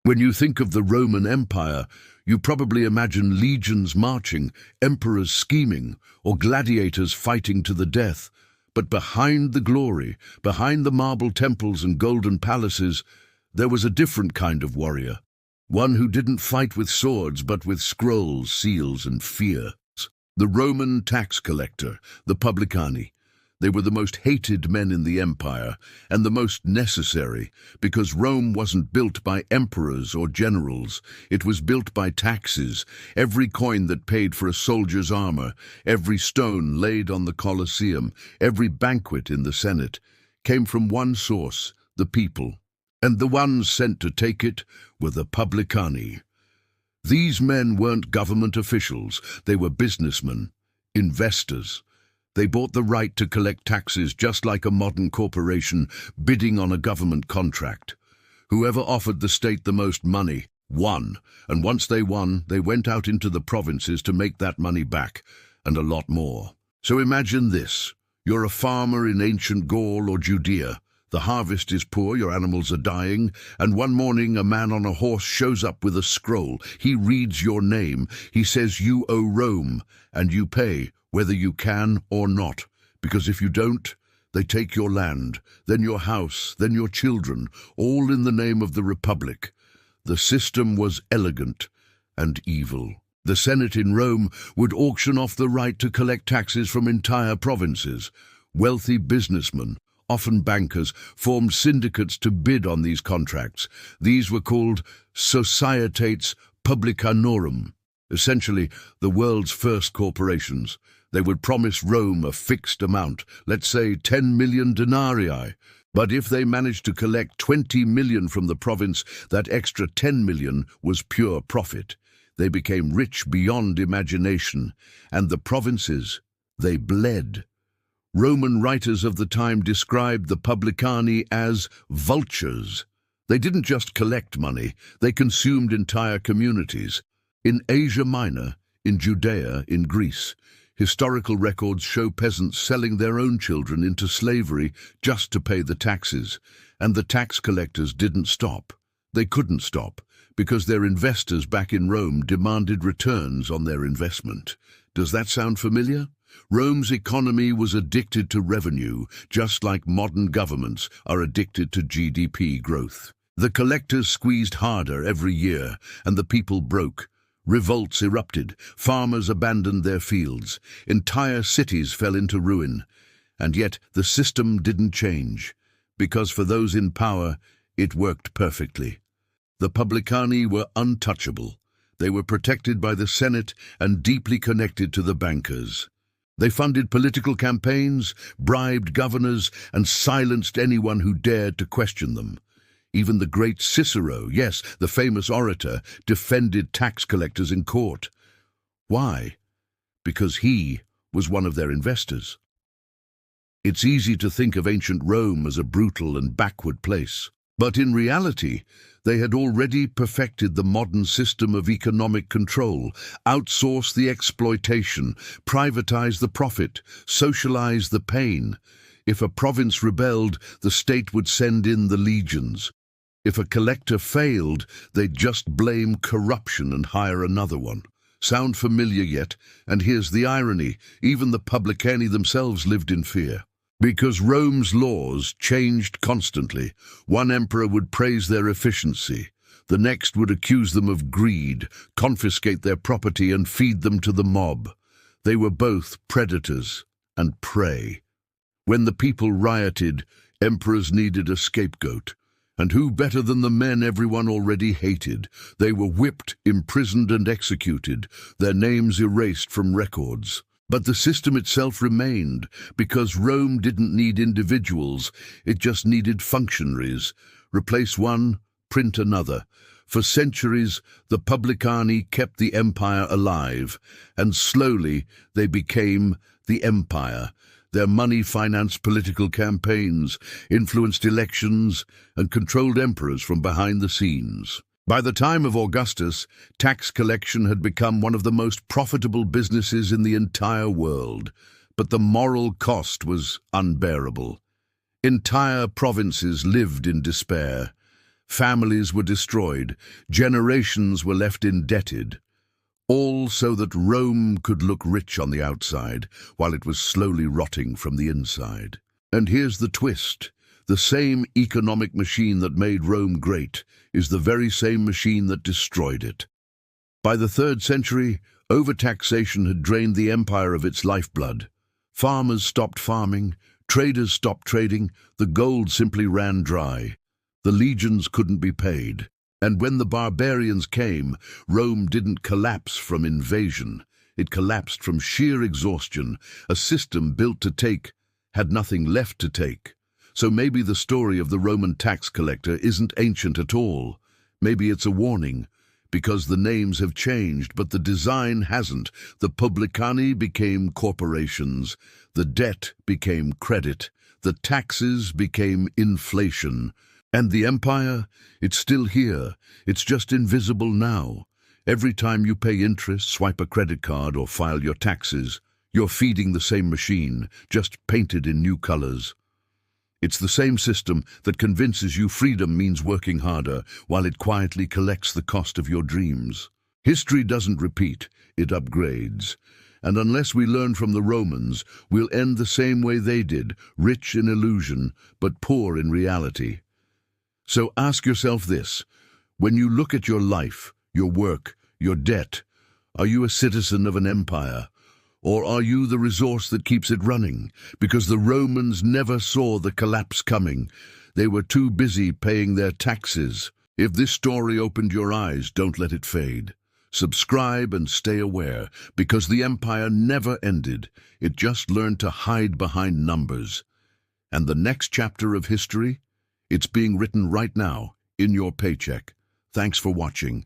When you think of the Roman Empire, you probably imagine legions marching, emperors scheming, or gladiators fighting to the death. But behind the glory, behind the marble temples and golden palaces, there was a different kind of warrior. One who didn't fight with swords, but with scrolls, seals, and fear. The Roman tax collector, the publicani. They were the most hated men in the empire, and the most necessary, because Rome wasn't built by emperors or generals. It was built by taxes. Every coin that paid for a soldier's armor, every stone laid on the Colosseum, every banquet in the Senate, came from one source, the people. And the ones sent to take it were the publicani. These men weren't government officials. They were businessmen, investors. They bought the right to collect taxes just like a modern corporation bidding on a government contract. Whoever offered the state the most money won, and once they won, they went out into the provinces to make that money back, and a lot more. So imagine this. You're a farmer in ancient Gaul or Judea. The harvest is poor, your animals are dying, and one morning a man on a horse shows up with a scroll. He reads your name. He says you owe Rome, and you pay, whether you can or not, because if you don't, they take your land, then your house, then your children, all in the name of the Republic. The system was elegant and evil. The Senate in Rome would auction off the right to collect taxes from entire provinces. Wealthy businessmen, often bankers, formed syndicates to bid on these contracts. These were called societates publicanorum, essentially the world's first corporations. They would promise Rome a fixed amount, let's say 10 million denarii. But if they managed to collect 20 million from the province, that extra 10 million was pure profit. They became rich beyond imagination, and the provinces, they bled. Roman writers of the time described the publicani as vultures. They didn't just collect money, they consumed entire communities. In Asia Minor, in Judea, in Greece, historical records show peasants selling their own children into slavery just to pay the taxes, and the tax collectors didn't stop. They couldn't stop, because their investors back in Rome demanded returns on their investment. Does that sound familiar? Rome's economy was addicted to revenue, just like modern governments are addicted to GDP growth. The collectors squeezed harder every year, and the people broke. Revolts erupted, farmers abandoned their fields, entire cities fell into ruin. And yet the system didn't change, because for those in power, it worked perfectly. The publicani were untouchable. They were protected by the Senate and deeply connected to the bankers. They funded political campaigns, bribed governors, and silenced anyone who dared to question them. Even the great Cicero, yes, the famous orator, defended tax collectors in court. Why? Because he was one of their investors. It's easy to think of ancient Rome as a brutal and backward place. But in reality, they had already perfected the modern system of economic control, outsourced the exploitation, privatized the profit, socialized the pain. If a province rebelled, the state would send in the legions. If a collector failed, they'd just blame corruption and hire another one. Sound familiar yet? And here's the irony, even the publicani themselves lived in fear. Because Rome's laws changed constantly. One emperor would praise their efficiency. The next would accuse them of greed, confiscate their property and feed them to the mob. They were both predators and prey. When the people rioted, emperors needed a scapegoat. And who better than the men everyone already hated? They were whipped, imprisoned and executed, their names erased from records. But the system itself remained, because Rome didn't need individuals, it just needed functionaries. Replace one, print another. For centuries, the publicani kept the empire alive, and slowly they became the empire. Their money financed political campaigns, influenced elections, and controlled emperors from behind the scenes. By the time of Augustus, tax collection had become one of the most profitable businesses in the entire world, but the moral cost was unbearable. Entire provinces lived in despair. Families were destroyed. Generations were left indebted. All so that Rome could look rich on the outside, while it was slowly rotting from the inside. And here's the twist. The same economic machine that made Rome great is the very same machine that destroyed it. By the 3rd century, overtaxation had drained the empire of its lifeblood. Farmers stopped farming, traders stopped trading, the gold simply ran dry. The legions couldn't be paid. And when the barbarians came, Rome didn't collapse from invasion. It collapsed from sheer exhaustion. A system built to take had nothing left to take. So maybe the story of the Roman tax collector isn't ancient at all. Maybe it's a warning, because the names have changed, but the design hasn't. The publicani became corporations. The debt became credit. The taxes became inflation. And the empire, it's still here. It's just invisible now. Every time you pay interest, swipe a credit card, or file your taxes, you're feeding the same machine, just painted in new colors. It's the same system that convinces you freedom means working harder, while it quietly collects the cost of your dreams. History doesn't repeat, it upgrades. And unless we learn from the Romans, we'll end the same way they did, rich in illusion, but poor in reality. So ask yourself this: when you look at your life, your work, your debt, are you a citizen of an empire? Or are you the resource that keeps it running? Because the Romans never saw the collapse coming. They were too busy paying their taxes. If this story opened your eyes, don't let it fade. Subscribe and stay aware, because the empire never ended. It just learned to hide behind numbers. And the next chapter of history? It's being written right now, in your paycheck. Thanks for watching.